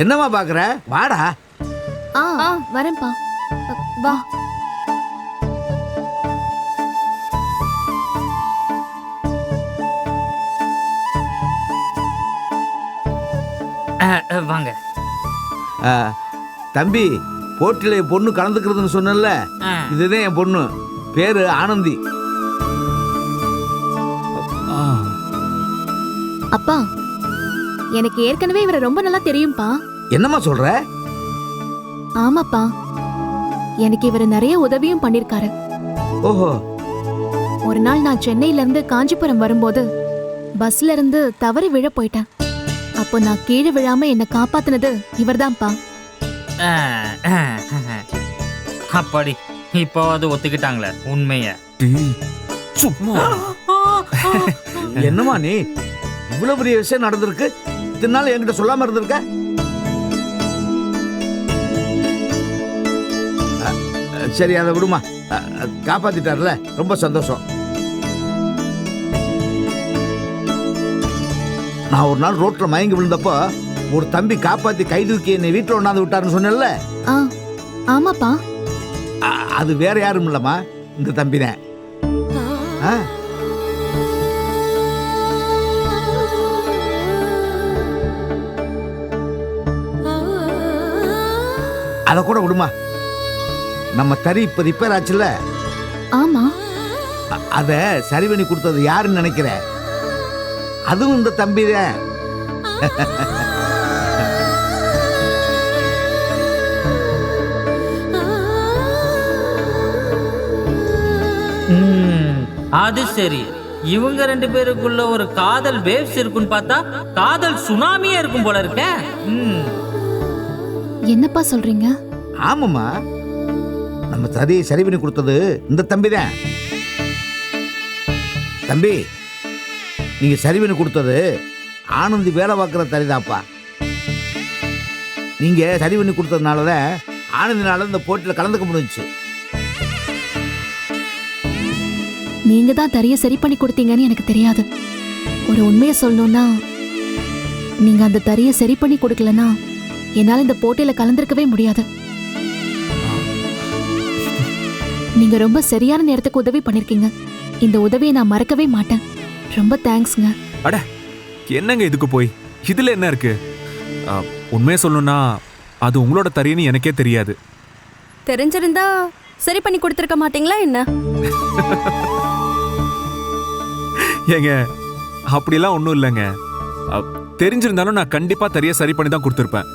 என்னம்மா பாக்குற? வாடா. வரேன்ப்பா. வா. வாங்க. தம்பி, போட்டியில என் பொண்ணு கலந்துக்கிறதுன்னு சொன்னல, இதுதான் என் பொண்ணு. பேரு ஆனந்தி. அப்பா, எனக்கு ஏற்கனவே இவரை ரொம்ப நல்லா தெரியும்பா. என்னம்மா சொல்ற? ஆமாப்பா, எனக்கு இவர் நிறைய உதவியும் பண்ணிருக்காரு. ஓஹோ. ஒரு நாள் நான் சென்னையில இருந்து காஞ்சிபுரம் வரும்போது பஸ்ல இருந்து தவறி விழ போயிட்டேன். அப்போ நான் கீழே விழாம என்ன காப்பாத்தினது இவர்தான்ப்பா. அப்படி இப்போ அது ஒத்துக்கிட்டாங்களே உண்மைய. சும்மா என்னம்மா நீ, இவ்வளவு பெரிய விஷயம் நடந்திருக்கு, இதனால என்கிட்ட சொல்லாம இருந்திருக்க? சரி, அதை விடுமா. காப்பாத்திட்டார்ல, ரொம்ப சந்தோஷம். நான் ஒரு நாள் ரோட்ல மயங்கி விழுந்தப்போ ஒரு தம்பி காப்பாத்தி கை தூக்கி என்னை வீட்டுல ஒண்ணாந்து விட்டாருன்னு சொன்னேன்ல. ஆமாப்பா. அது வேற யாரும் இல்லம்மா, இந்த தம்பி தான். அத கூட விடுமா. நம்ம தறி இப்ப ரிப்பேர் ஆச்சுல்ல. ஆமா. அத சரி பண்ணி கொடுத்தது யாருன்னு நினைக்கிற? அதுவும் இந்த தம்பி தான். அது சரி, இவங்க ரெண்டு பேருக்குள்ள ஒரு காதல் வேவ்ஸ் இருக்குன்னு பார்த்தா காதல் சுனாமியே இருக்கும் போல இருக்க. என்னப்பா சொல்றீங்க? ஆமாம்மா, நம்ம தறியை சரி பண்ணி கொடுத்தது இந்த தம்பி தான். தம்பி, நீங்க சரி பண்ணி கொடுத்தது ஆனந்தி வேலை பார்க்குற தறிதாப்பா. நீங்க சரி பண்ணி கொடுத்ததுனாலதான் ஆனந்தினால இந்த போட்டியில் கலந்துக்க முடிஞ்சுச்சு. நீங்க தான் தறிய சரி பண்ணி கொடுத்தீங்கன்னு எனக்கு தெரியாது. ஒரு உண்மையை சொல்லணும்னா, நீங்க அந்த தறிய சரி பண்ணி கொடுக்கலன்னா என்னால இந்த போட்டியில கலந்திருக்கவே முடியாது. நீங்க ரொம்ப சரியான நேரத்துக்கு உதவி பண்ணிருக்கீங்க. இந்த உதவியை நான் மறக்கவே மாட்டேன். ரொம்ப தேங்க்ஸ்ங்க. அட, என்னங்க இதுக்கு போய் இதுல என்ன இருக்கு? உண்மையை சொல்லணும்னா அது உங்களோட தறின்னு எனக்கே தெரியாது. தெரிஞ்சிருந்தா சரி பண்ணி கொடுத்துருக்க மாட்டீங்களா என்ன? ஏங்க, அப்படிலாம் ஒன்றும் இல்லைங்க. தெரிஞ்சிருந்தாலும் நான் கண்டிப்பா தறிய சரி பண்ணி தான் கொடுத்துருப்பேன்.